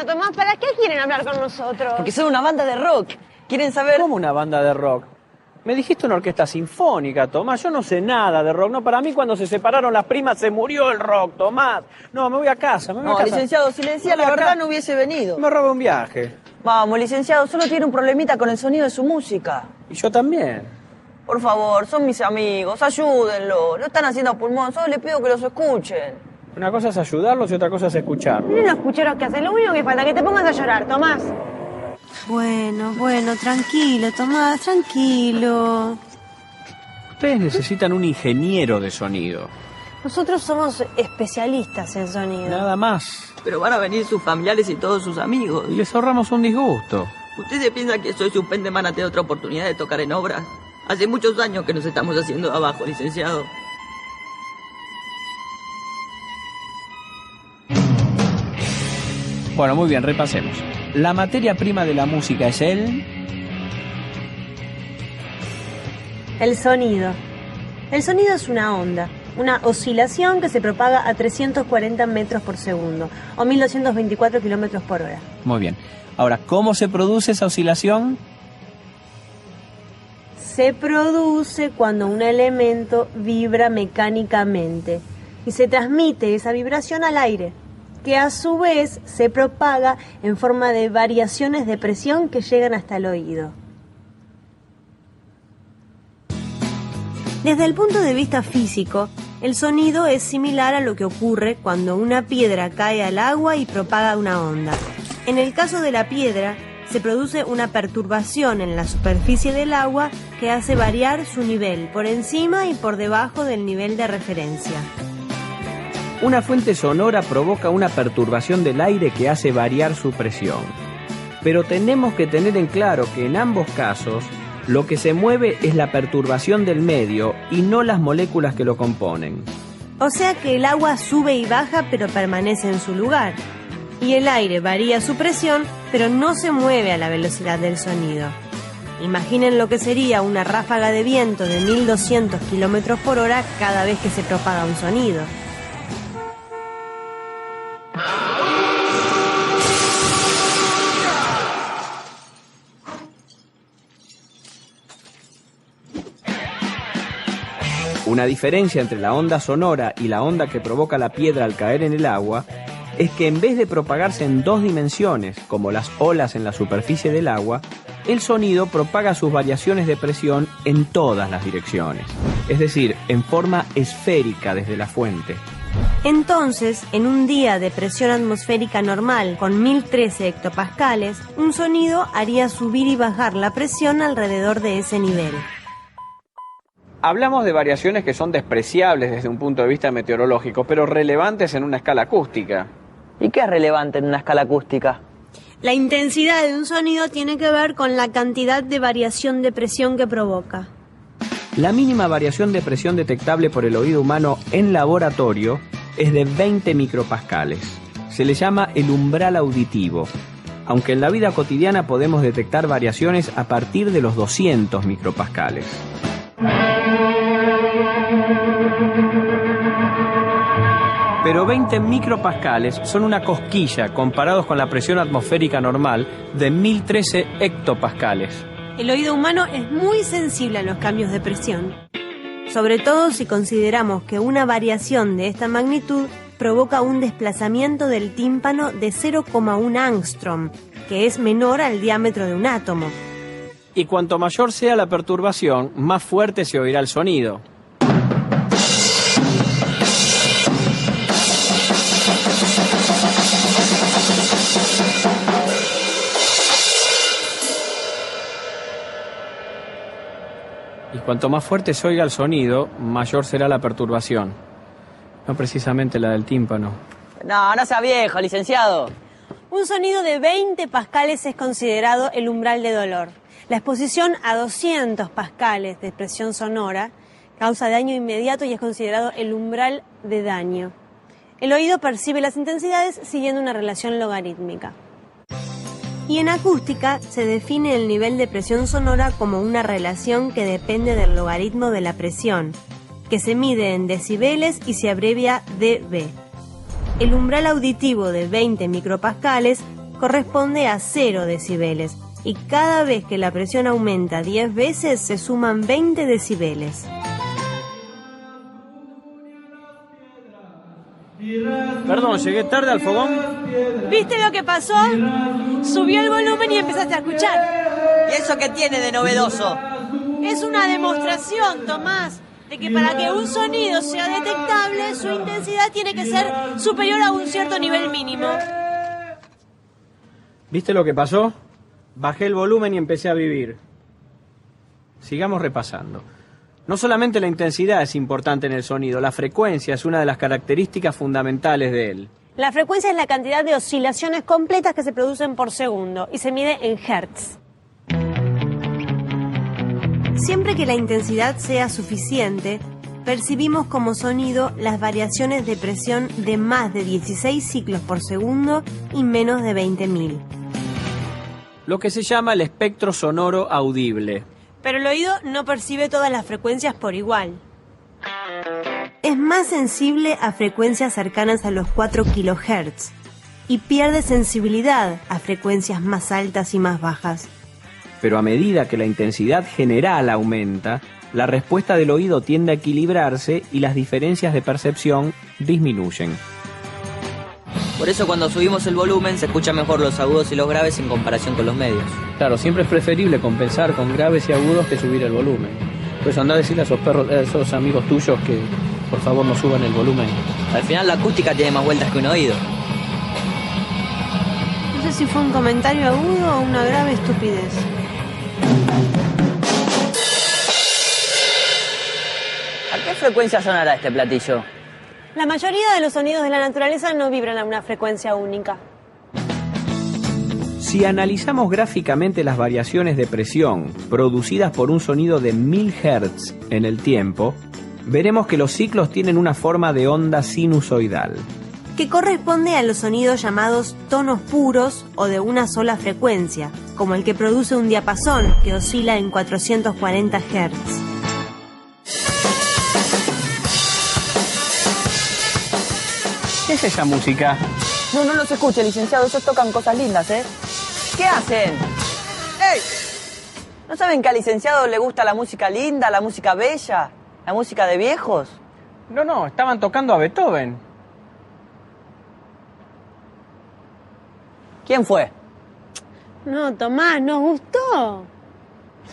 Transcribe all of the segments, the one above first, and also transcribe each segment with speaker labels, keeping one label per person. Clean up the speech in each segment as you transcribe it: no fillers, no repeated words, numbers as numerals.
Speaker 1: Bueno, Tomás, ¿para qué quieren hablar con nosotros?
Speaker 2: Porque son una banda de rock. ¿Quieren saber?
Speaker 3: ¿Cómo una banda de rock? Me dijiste una orquesta sinfónica, Tomás. Yo no sé nada de rock. No, para mí cuando se separaron las primas se murió el rock, Tomás. No, me voy a casa,
Speaker 2: No, licenciado, si le decía la verdad no hubiese venido.
Speaker 3: Me robé un viaje.
Speaker 2: Vamos, licenciado, solo tiene un problemita con el sonido de su música.
Speaker 3: Y yo también.
Speaker 2: Por favor, son mis amigos, ayúdenlo. Lo están haciendo a pulmón, solo les pido que los escuchen.
Speaker 3: Una cosa es ayudarlos y otra cosa es escucharlos.
Speaker 1: Miren los cucheros que hacen, lo único que falta es que te pongas a llorar, Tomás.
Speaker 4: Bueno, tranquilo, Tomás, tranquilo.
Speaker 3: Ustedes necesitan un ingeniero de sonido.
Speaker 1: Nosotros somos especialistas en sonido.
Speaker 3: Nada más.
Speaker 2: Pero van a venir sus familiares y todos sus amigos.
Speaker 3: Y les ahorramos un disgusto.
Speaker 2: ¿Usted se piensa que soy su pendeman ante otra oportunidad de tocar en obras? Hace muchos años que nos estamos haciendo abajo, licenciado.
Speaker 3: Bueno, muy bien, repasemos. La materia prima de la música es
Speaker 4: el sonido. El sonido es una onda, una oscilación que se propaga a 340 metros por segundo o 1224 kilómetros por hora.
Speaker 3: Muy bien. Ahora, ¿cómo se produce esa oscilación?
Speaker 4: Se produce cuando un elemento vibra mecánicamente y se transmite esa vibración al aire, que a su vez se propaga en forma de variaciones de presión que llegan hasta el oído. Desde el punto de vista físico, el sonido es similar a lo que ocurre cuando una piedra cae al agua y propaga una onda. En el caso de la piedra, se produce una perturbación en la superficie del agua que hace variar su nivel por encima y por debajo del nivel de referencia.
Speaker 3: Una fuente sonora provoca una perturbación del aire que hace variar su presión. Pero tenemos que tener en claro que en ambos casos, lo que se mueve es la perturbación del medio y no las moléculas que lo componen.
Speaker 4: O sea que el agua sube y baja pero permanece en su lugar. Y el aire varía su presión pero no se mueve a la velocidad del sonido. Imaginen lo que sería una ráfaga de viento de 1200 kilómetros por hora cada vez que se propaga un sonido.
Speaker 3: Una diferencia entre la onda sonora y la onda que provoca la piedra al caer en el agua es que en vez de propagarse en dos dimensiones, como las olas en la superficie del agua, el sonido propaga sus variaciones de presión en todas las direcciones, es decir, en forma esférica desde la fuente.
Speaker 4: Entonces, en un día de presión atmosférica normal con 1013 hectopascales, un sonido haría subir y bajar la presión alrededor de ese nivel.
Speaker 3: Hablamos de variaciones que son despreciables desde un punto de vista meteorológico, pero relevantes en una escala acústica.
Speaker 2: ¿Y qué es relevante en una escala acústica?
Speaker 4: La intensidad de un sonido tiene que ver con la cantidad de variación de presión que provoca.
Speaker 3: La mínima variación de presión detectable por el oído humano en laboratorio es de 20 micropascales. Se le llama el umbral auditivo, aunque en la vida cotidiana podemos detectar variaciones a partir de los 200 micropascales. Pero 20 micropascales son una cosquilla comparados con la presión atmosférica normal de 1013 hectopascales.
Speaker 4: El oído humano es muy sensible a los cambios de presión, sobre todo si consideramos que una variación de esta magnitud provoca un desplazamiento del tímpano de 0,1 angstrom, que es menor al diámetro de un átomo.
Speaker 3: Y cuanto mayor sea la perturbación, más fuerte se oirá el sonido. Y cuanto más fuerte se oiga el sonido, mayor será la perturbación. No precisamente la del tímpano.
Speaker 2: No sea viejo, licenciado.
Speaker 4: Un sonido de 20 pascales es considerado el umbral de dolor. La exposición a 200 pascales de presión sonora causa daño inmediato y es considerado el umbral de daño. El oído percibe las intensidades siguiendo una relación logarítmica. Y en acústica se define el nivel de presión sonora como una relación que depende del logaritmo de la presión, que se mide en decibeles y se abrevia dB. El umbral auditivo de 20 micropascales corresponde a 0 decibeles, y cada vez que la presión aumenta 10 veces se suman 20 decibeles.
Speaker 3: Perdón, llegué tarde al fogón.
Speaker 4: ¿Viste lo que pasó? Subió el volumen y empezaste a escuchar.
Speaker 2: ¿Y eso qué tiene de novedoso?
Speaker 4: Es una demostración, Tomás, de que para que un sonido sea detectable, su intensidad tiene que ser superior a un cierto nivel mínimo.
Speaker 3: ¿Viste lo que pasó? Bajé el volumen y empecé a vivir. Sigamos repasando. No solamente la intensidad es importante en el sonido, la frecuencia es una de las características fundamentales de él.
Speaker 4: La frecuencia es la cantidad de oscilaciones completas que se producen por segundo y se mide en hertz. Siempre que la intensidad sea suficiente, percibimos como sonido las variaciones de presión de más de 16 ciclos por segundo y menos de 20.000.
Speaker 3: Lo que se llama el espectro sonoro audible.
Speaker 4: Pero el oído no percibe todas las frecuencias por igual. Es más sensible a frecuencias cercanas a los 4 kHz y pierde sensibilidad a frecuencias más altas y más bajas.
Speaker 3: Pero a medida que la intensidad general aumenta, la respuesta del oído tiende a equilibrarse y las diferencias de percepción disminuyen.
Speaker 2: Por eso cuando subimos el volumen se escuchan mejor los agudos y los graves en comparación con los medios.
Speaker 3: Claro, siempre es preferible compensar con graves y agudos que subir el volumen. Pues andá a decirle a esos amigos tuyos que por favor no suban el volumen.
Speaker 2: Al final la acústica tiene más vueltas que un oído.
Speaker 4: No sé si fue un comentario agudo o una grave estupidez.
Speaker 2: ¿A qué frecuencia sonará este platillo?
Speaker 4: La mayoría de los sonidos de la naturaleza no vibran a una frecuencia única.
Speaker 3: Si analizamos gráficamente las variaciones de presión producidas por un sonido de 1000 Hz en el tiempo, veremos que los ciclos tienen una forma de onda sinusoidal,
Speaker 4: que corresponde a los sonidos llamados tonos puros o de una sola frecuencia, como el que produce un diapasón que oscila en 440 Hz.
Speaker 3: ¿Qué es esa música?
Speaker 2: No se escuche, licenciado. Esos tocan cosas lindas, ¿eh? ¿Qué hacen? ¡Ey! ¿No saben que al licenciado le gusta la música linda, la música bella, la música de viejos?
Speaker 3: No, estaban tocando a Beethoven.
Speaker 2: ¿Quién fue?
Speaker 4: No, Tomás, nos gustó.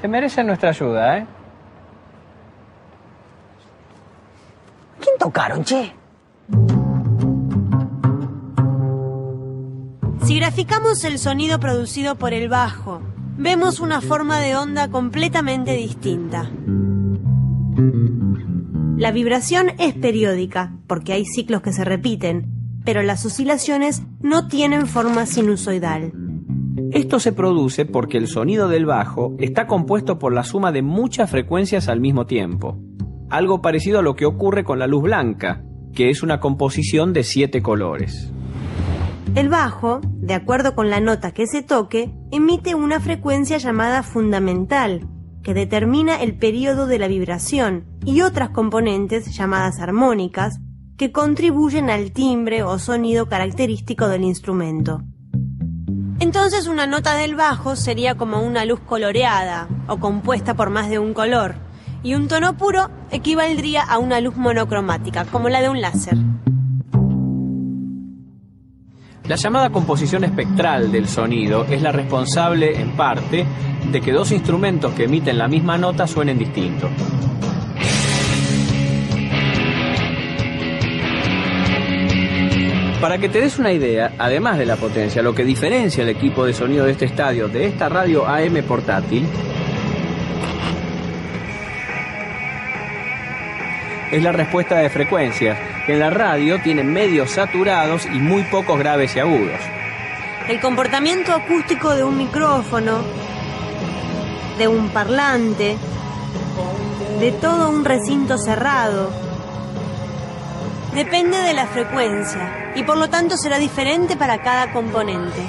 Speaker 3: Se merecen nuestra ayuda, ¿eh?
Speaker 2: ¿Quién tocaron, che?
Speaker 4: Si graficamos el sonido producido por el bajo, vemos una forma de onda completamente distinta. La vibración es periódica, porque hay ciclos que se repiten, pero las oscilaciones no tienen forma sinusoidal.
Speaker 3: Esto se produce porque el sonido del bajo está compuesto por la suma de muchas frecuencias al mismo tiempo. Algo parecido a lo que ocurre con la luz blanca, que es una composición de 7 colores.
Speaker 4: El bajo, de acuerdo con la nota que se toque, emite una frecuencia llamada fundamental, que determina el periodo de la vibración, y otras componentes llamadas armónicas, que contribuyen al timbre o sonido característico del instrumento. Entonces una nota del bajo sería como una luz coloreada, o compuesta por más de un color, y un tono puro equivaldría a una luz monocromática, como la de un láser.
Speaker 3: La llamada composición espectral del sonido es la responsable, en parte, de que dos instrumentos que emiten la misma nota suenen distintos. Para que te des una idea, además de la potencia, lo que diferencia el equipo de sonido de este estadio de esta radio AM portátil es la respuesta de frecuencias, que en la radio tienen medios saturados y muy pocos graves y agudos.
Speaker 4: El comportamiento acústico de un micrófono, de un parlante, de todo un recinto cerrado, depende de la frecuencia y por lo tanto será diferente para cada componente.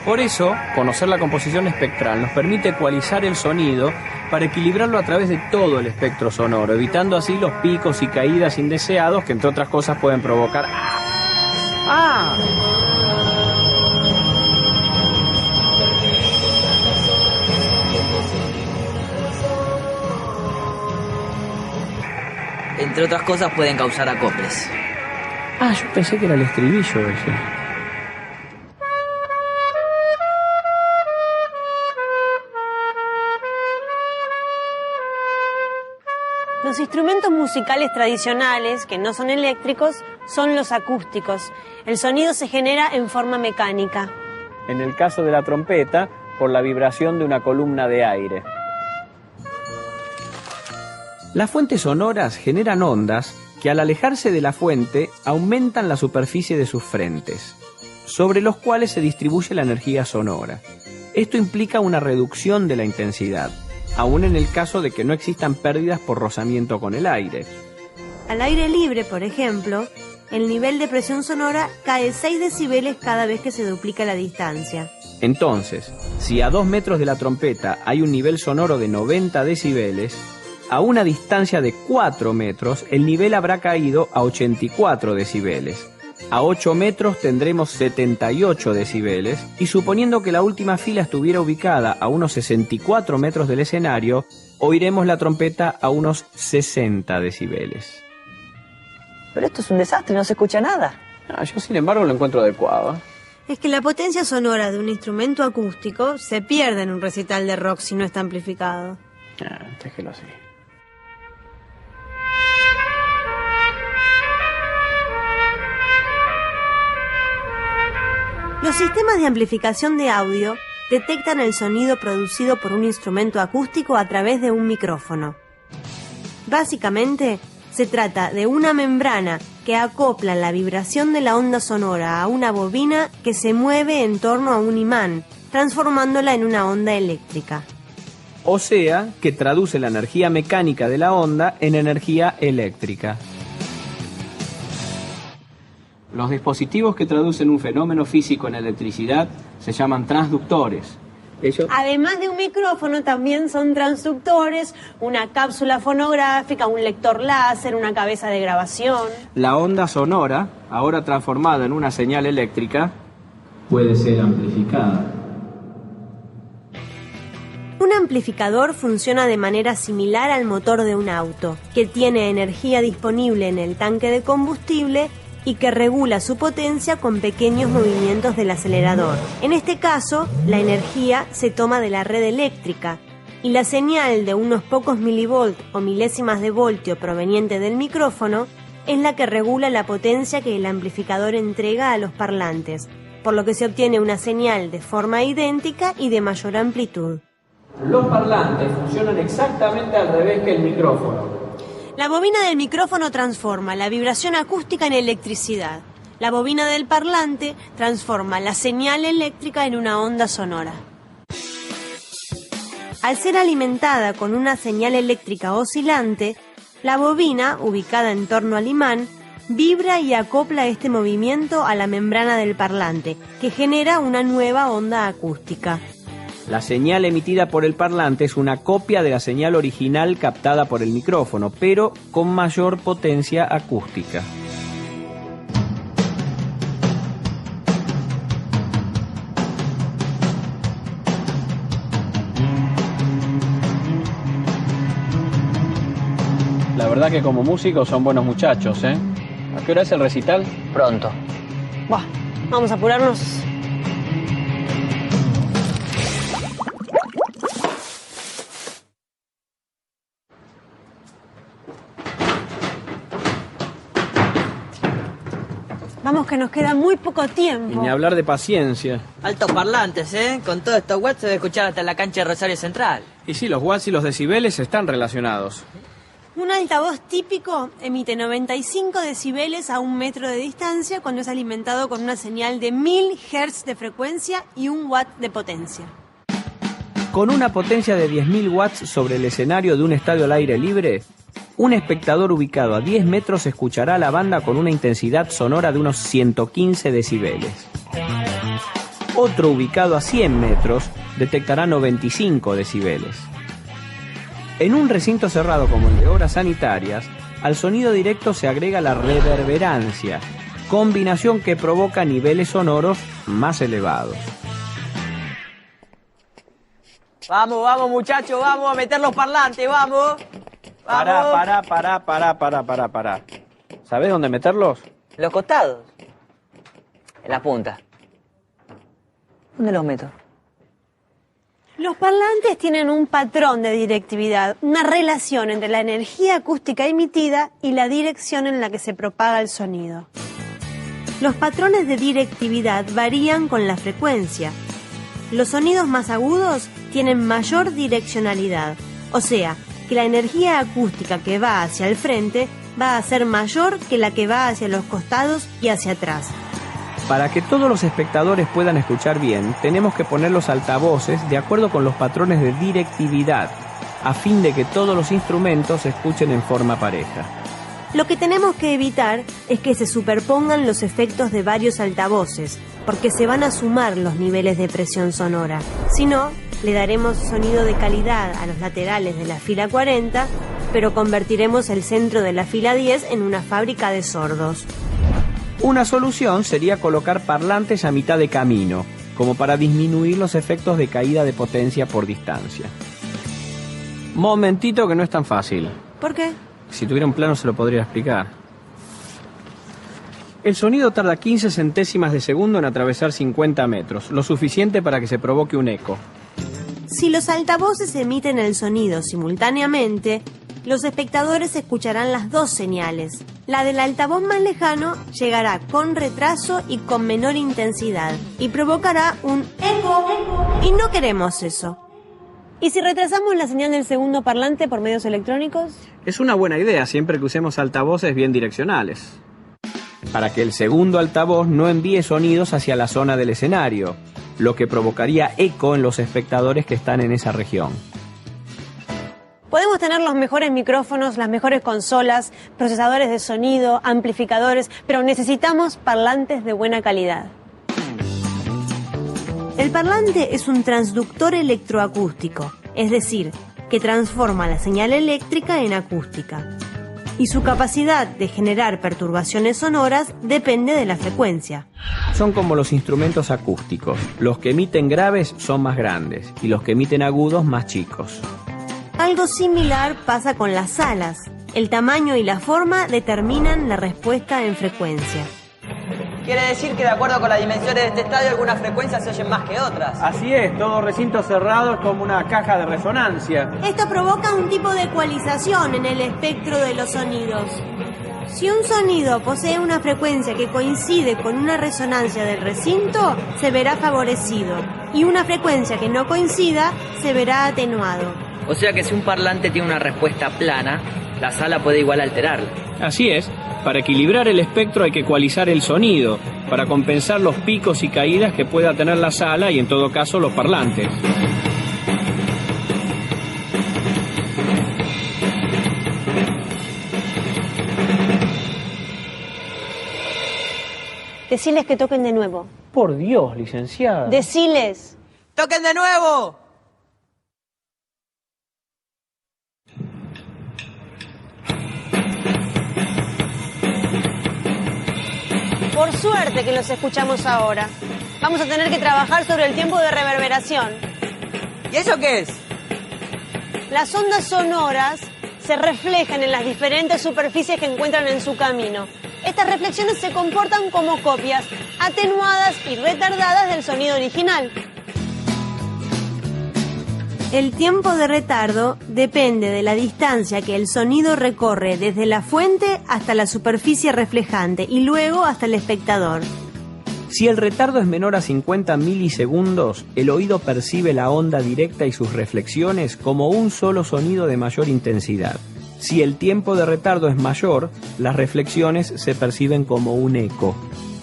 Speaker 3: Por eso, conocer la composición espectral nos permite ecualizar el sonido para equilibrarlo a través de todo el espectro sonoro, evitando así los picos y caídas indeseados que, entre otras cosas, pueden provocar
Speaker 5: entre otras cosas, pueden causar acoples.
Speaker 3: Ah, yo pensé que era el estribillo ese.
Speaker 4: Los instrumentos musicales tradicionales, que no son eléctricos, son los acústicos. El sonido se genera en forma mecánica.
Speaker 3: En el caso de la trompeta, por la vibración de una columna de aire. Las fuentes sonoras generan ondas que al alejarse de la fuente aumentan la superficie de sus frentes, sobre los cuales se distribuye la energía sonora. Esto implica una reducción de la intensidad, aún en el caso de que no existan pérdidas por rozamiento con el aire.
Speaker 4: Al aire libre, por ejemplo, el nivel de presión sonora cae 6 decibeles cada vez que se duplica la distancia.
Speaker 3: Entonces, si a 2 metros de la trompeta hay un nivel sonoro de 90 decibeles, a una distancia de 4 metros el nivel habrá caído a 84 decibeles. A 8 metros tendremos 78 decibeles y suponiendo que la última fila estuviera ubicada a unos 64 metros del escenario, oiremos la trompeta a unos 60 decibeles.
Speaker 2: Pero esto es un desastre, no se escucha nada.
Speaker 3: Yo sin embargo lo encuentro adecuado.
Speaker 4: Es que la potencia sonora de un instrumento acústico se pierde en un recital de rock si no está amplificado.
Speaker 3: Déjelo así.
Speaker 4: Los sistemas de amplificación de audio detectan el sonido producido por un instrumento acústico a través de un micrófono. Básicamente, se trata de una membrana que acopla la vibración de la onda sonora a una bobina que se mueve en torno a un imán, transformándola en una onda eléctrica.
Speaker 3: O sea, que traduce la energía mecánica de la onda en energía eléctrica. Los dispositivos que traducen un fenómeno físico en electricidad se llaman transductores.
Speaker 4: Además de un micrófono, también son transductores, una cápsula fonográfica, un lector láser, una cabeza de grabación.
Speaker 3: La onda sonora, ahora transformada en una señal eléctrica, puede ser amplificada.
Speaker 4: Un amplificador funciona de manera similar al motor de un auto, que tiene energía disponible en el tanque de combustible y que regula su potencia con pequeños movimientos del acelerador. En este caso, la energía se toma de la red eléctrica y la señal de unos pocos milivolt o milésimas de voltio proveniente del micrófono es la que regula la potencia que el amplificador entrega a los parlantes, por lo que se obtiene una señal de forma idéntica y de mayor amplitud.
Speaker 3: Los parlantes funcionan exactamente al revés que el micrófono.
Speaker 4: La bobina del micrófono transforma la vibración acústica en electricidad. La bobina del parlante transforma la señal eléctrica en una onda sonora. Al ser alimentada con una señal eléctrica oscilante, la bobina, ubicada en torno al imán, vibra y acopla este movimiento a la membrana del parlante, que genera una nueva onda acústica.
Speaker 3: La señal emitida por el parlante es una copia de la señal original captada por el micrófono, pero con mayor potencia acústica. La verdad que como músicos son buenos muchachos, ¿eh? ¿A qué hora es el recital?
Speaker 2: Pronto.
Speaker 4: Buah, vamos a apurarnos. Vamos que nos queda muy poco
Speaker 3: Y
Speaker 4: tiempo.
Speaker 3: ni hablar de paciencia.
Speaker 5: Altos parlantes, ¿eh? Con todos estos watts se debe escuchar hasta en la cancha de Rosario Central.
Speaker 3: Y sí, los watts y los decibeles están relacionados.
Speaker 4: Un altavoz típico emite 95 decibeles a 1 metro de distancia cuando es alimentado con una señal de 1000 Hz de frecuencia y 1 watt de potencia.
Speaker 3: Con una potencia de 10.000 watts sobre el escenario de un estadio al aire libre, un espectador ubicado a 10 metros escuchará a la banda con una intensidad sonora de unos 115 decibeles. Otro ubicado a 100 metros detectará 95 decibeles. En un recinto cerrado como el de obras sanitarias, al sonido directo se agrega la reverberancia, combinación que provoca niveles sonoros más elevados.
Speaker 5: Vamos, vamos muchachos, vamos a meter los parlantes, vamos.
Speaker 3: Pará. ¿Sabés dónde meterlos?
Speaker 2: Los costados. En la punta. ¿Dónde los meto?
Speaker 4: Los parlantes tienen un patrón de directividad, una relación entre la energía acústica emitida y la dirección en la que se propaga el sonido. Los patrones de directividad varían con la frecuencia. Los sonidos más agudos tienen mayor direccionalidad, o sea, que la energía acústica que va hacia el frente va a ser mayor que la que va hacia los costados y hacia atrás.
Speaker 3: Para que todos los espectadores puedan escuchar bien, tenemos que poner los altavoces de acuerdo con los patrones de directividad, a fin de que todos los instrumentos se escuchen en forma pareja.
Speaker 4: Lo que tenemos que evitar es que se superpongan los efectos de varios altavoces, porque se van a sumar los niveles de presión sonora. Si no, le daremos sonido de calidad a los laterales de la fila 40, pero convertiremos el centro de la fila 10 en una fábrica de sordos.
Speaker 3: Una solución sería colocar parlantes a mitad de camino, como para disminuir los efectos de caída de potencia por distancia. Momentito que no es tan fácil.
Speaker 4: ¿Por qué?
Speaker 3: Si tuviera un plano se lo podría explicar. El sonido tarda 15 centésimas de segundo en atravesar 50 metros, lo suficiente para que se provoque un eco.
Speaker 4: Si los altavoces emiten el sonido simultáneamente, los espectadores escucharán las dos señales. La del altavoz más lejano llegará con retraso y con menor intensidad y provocará un eco. Y no queremos eso. ¿Y si retrasamos la señal del segundo parlante por medios electrónicos?
Speaker 3: Es una buena idea siempre que usemos altavoces bien direccionales, para que el segundo altavoz no envíe sonidos hacia la zona del escenario, lo que provocaría eco en los espectadores que están en esa región.
Speaker 4: Podemos tener los mejores micrófonos, las mejores consolas, procesadores de sonido, amplificadores, pero necesitamos parlantes de buena calidad. El parlante es un transductor electroacústico, es decir, que transforma la señal eléctrica en acústica. Y su capacidad de generar perturbaciones sonoras depende de la frecuencia.
Speaker 3: Son como los instrumentos acústicos. Los que emiten graves son más grandes y los que emiten agudos más chicos.
Speaker 4: Algo similar pasa con las salas. El tamaño y la forma determinan la respuesta en frecuencia.
Speaker 2: Quiere decir que de acuerdo con las dimensiones de este estadio, algunas frecuencias se oyen más que otras.
Speaker 3: Así es, todo recinto cerrado es como una caja de resonancia.
Speaker 4: Esto provoca un tipo de ecualización en el espectro de los sonidos. Si un sonido posee una frecuencia que coincide con una resonancia del recinto, se verá favorecido, y una frecuencia que no coincida se verá atenuado.
Speaker 5: O sea que si un parlante tiene una respuesta plana, la sala puede igual alterarla.
Speaker 3: Así es, para equilibrar el espectro hay que ecualizar el sonido, para compensar los picos y caídas que pueda tener la sala y en todo caso los parlantes.
Speaker 4: Deciles que toquen de nuevo.
Speaker 3: Por Dios, licenciada.
Speaker 4: Deciles.
Speaker 2: ¡Toquen de nuevo!
Speaker 4: Por suerte que los escuchamos ahora. Vamos a tener que trabajar sobre el tiempo de reverberación.
Speaker 2: ¿Y eso qué es?
Speaker 4: Las ondas sonoras se reflejan en las diferentes superficies que encuentran en su camino. Estas reflexiones se comportan como copias, atenuadas y retardadas del sonido original. El tiempo de retardo depende de la distancia que el sonido recorre desde la fuente hasta la superficie reflejante y luego hasta el espectador.
Speaker 3: Si el retardo es menor a 50 milisegundos, el oído percibe la onda directa y sus reflexiones como un solo sonido de mayor intensidad. Si el tiempo de retardo es mayor, las reflexiones se perciben como un eco.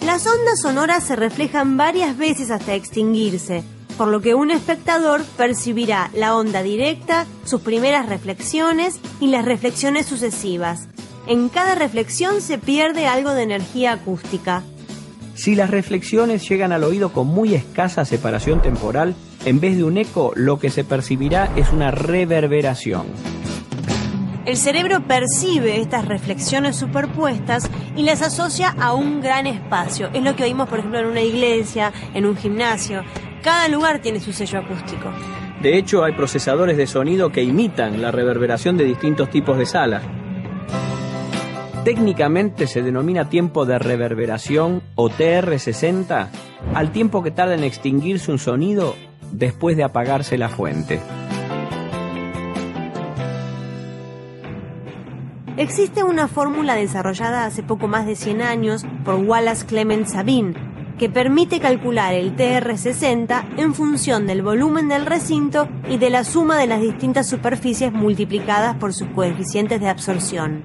Speaker 4: Las ondas sonoras se reflejan varias veces hasta extinguirse, por lo que un espectador percibirá la onda directa, sus primeras reflexiones y las reflexiones sucesivas. En cada reflexión se pierde algo de energía acústica.
Speaker 3: Si las reflexiones llegan al oído con muy escasa separación temporal, en vez de un eco, lo que se percibirá es una reverberación.
Speaker 4: El cerebro percibe estas reflexiones superpuestas y las asocia a un gran espacio. Es lo que oímos, por ejemplo, en una iglesia, en un gimnasio. Cada lugar tiene su sello acústico.
Speaker 3: De hecho, hay procesadores de sonido que imitan la reverberación de distintos tipos de sala. Técnicamente se denomina tiempo de reverberación o TR60 al tiempo que tarda en extinguirse un sonido después de apagarse la fuente.
Speaker 4: Existe una fórmula desarrollada hace poco más de 100 años por Wallace Clement Sabine que permite calcular el TR60 en función del volumen del recinto y de la suma de las distintas superficies multiplicadas por sus coeficientes de absorción.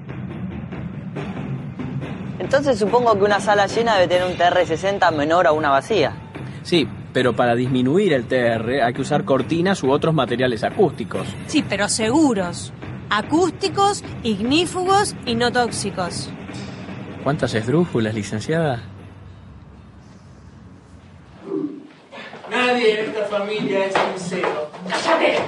Speaker 2: Entonces supongo que una sala llena debe tener un TR60 menor a una vacía.
Speaker 3: Sí, pero para disminuir el TR hay que usar cortinas u otros materiales acústicos.
Speaker 4: Sí, pero seguros. Acústicos, ignífugos y no tóxicos.
Speaker 3: ¿Cuántas esdrújulas, licenciada?
Speaker 6: Nadie en esta familia es sincero. ¡Cállate!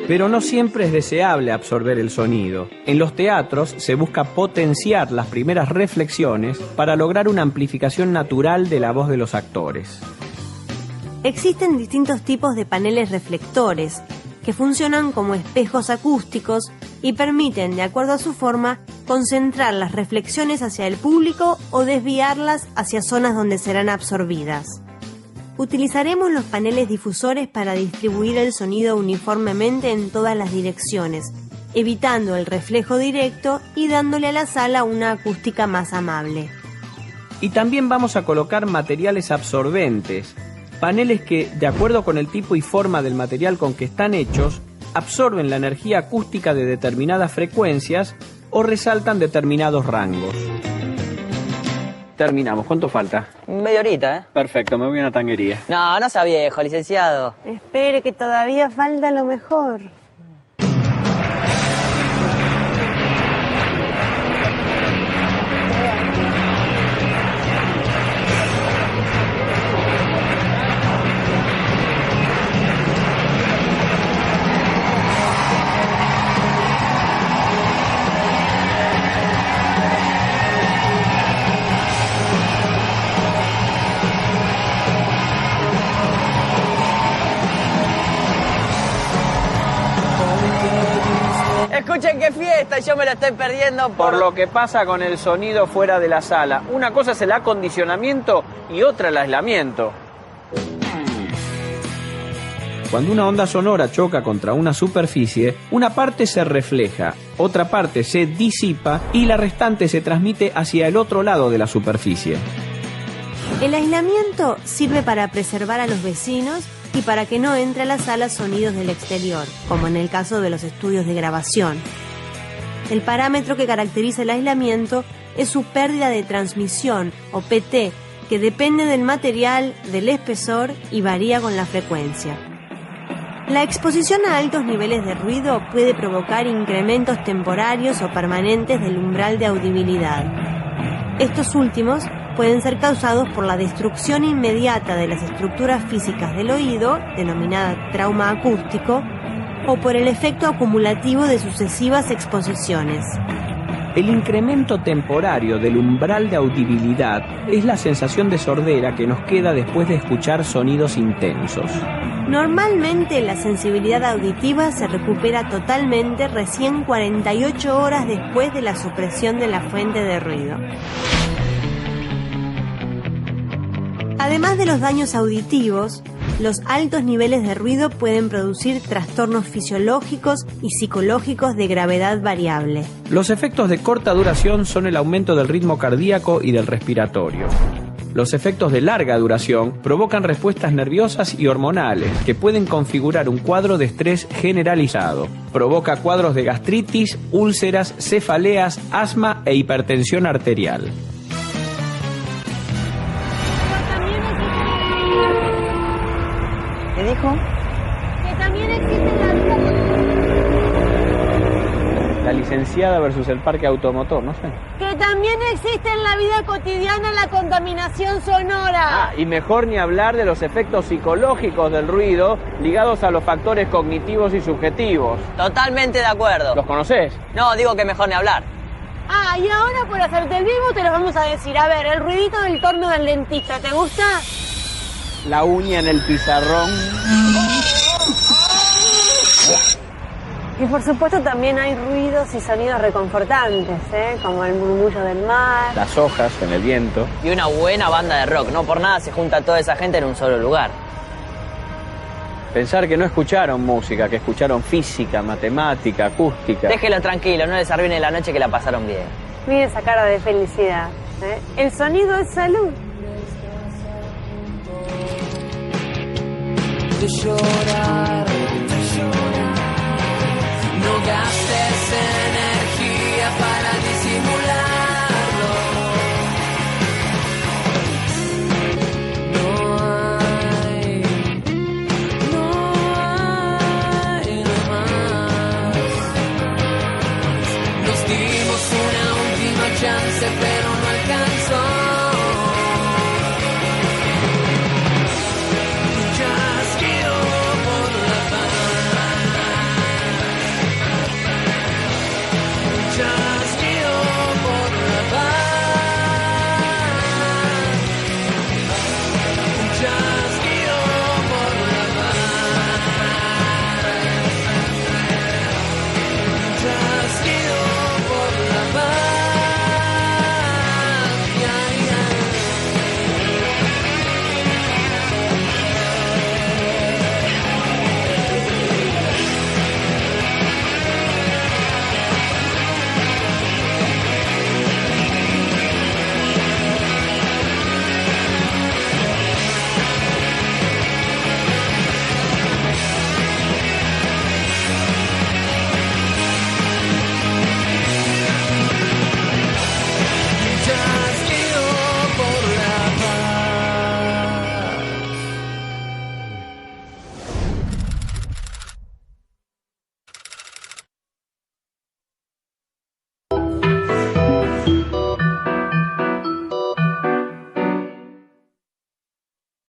Speaker 3: Pero no siempre es deseable absorber el sonido. En los teatros se busca potenciar las primeras reflexiones para lograr una amplificación natural de la voz de los actores.
Speaker 4: Existen distintos tipos de paneles reflectores que funcionan como espejos acústicos y permiten, de acuerdo a su forma, concentrar las reflexiones hacia el público o desviarlas hacia zonas donde serán absorbidas. Utilizaremos los paneles difusores para distribuir el sonido uniformemente en todas las direcciones, evitando el reflejo directo y dándole a la sala una acústica más amable.
Speaker 3: Y también vamos a colocar materiales absorbentes, paneles que, de acuerdo con el tipo y forma del material con que están hechos, absorben la energía acústica de determinadas frecuencias o resaltan determinados rangos. Terminamos. ¿Cuánto falta?
Speaker 2: Media horita, ¿eh?
Speaker 3: Perfecto, me voy a una tanguería.
Speaker 2: No, no sea viejo, licenciado.
Speaker 1: Espere, que todavía falta lo mejor.
Speaker 2: Escuchen qué fiesta, yo me la estoy perdiendo
Speaker 3: Por lo que pasa con el sonido fuera de la sala. Una cosa es el acondicionamiento y otra el aislamiento. Cuando una onda sonora choca contra una superficie, una parte se refleja, otra parte se disipa y la restante se transmite hacia el otro lado de la superficie.
Speaker 4: El aislamiento sirve para preservar a los vecinos y para que no entre a la sala sonidos del exterior, como en el caso de los estudios de grabación. El parámetro que caracteriza el aislamiento es su pérdida de transmisión, o PT, que depende del material, del espesor y varía con la frecuencia. La exposición a altos niveles de ruido puede provocar incrementos temporarios o permanentes del umbral de audibilidad. Estos últimos pueden ser causados por la destrucción inmediata de las estructuras físicas del oído, denominada trauma acústico, o por el efecto acumulativo de sucesivas exposiciones.
Speaker 3: El incremento temporario del umbral de audibilidad es la sensación de sordera que nos queda después de escuchar sonidos intensos.
Speaker 4: Normalmente la sensibilidad auditiva se recupera totalmente recién 48 horas después de la supresión de la fuente de ruido. Además de los daños auditivos, los altos niveles de ruido pueden producir trastornos fisiológicos y psicológicos de gravedad variable.
Speaker 3: Los efectos de corta duración son el aumento del ritmo cardíaco y del respiratorio. Los efectos de larga duración provocan respuestas nerviosas y hormonales que pueden configurar un cuadro de estrés generalizado. Provoca cuadros de gastritis, úlceras, cefaleas, asma e hipertensión arterial.
Speaker 2: ¿Qué dijo?
Speaker 1: Que también existe la vida.
Speaker 3: La licenciada versus el parque automotor, no sé.
Speaker 1: Que también existe en la vida cotidiana la contaminación sonora.
Speaker 3: Y mejor ni hablar de los efectos psicológicos del ruido ligados a los factores cognitivos y subjetivos.
Speaker 2: Totalmente de acuerdo.
Speaker 3: ¿Los conocés?
Speaker 2: No, digo que mejor ni hablar.
Speaker 1: Y ahora por hacerte el vivo te lo vamos a decir. A ver, el ruidito del torno del dentista, ¿te gusta?
Speaker 3: La uña en el pizarrón.
Speaker 4: Y por supuesto también hay ruidos y sonidos reconfortantes, como el murmullo del mar.
Speaker 3: Las hojas en el viento.
Speaker 5: Y una buena banda de rock. No por nada se junta toda esa gente en un solo lugar.
Speaker 3: Pensar que no escucharon música, que escucharon física, matemática, acústica.
Speaker 5: Déjelo tranquilo, no les arruine la noche que la pasaron bien.
Speaker 4: Mire esa cara de felicidad. El sonido es salud.
Speaker 7: De llorar, no gastes energía para disimularlo. No hay más. Nos dimos una última chance, pero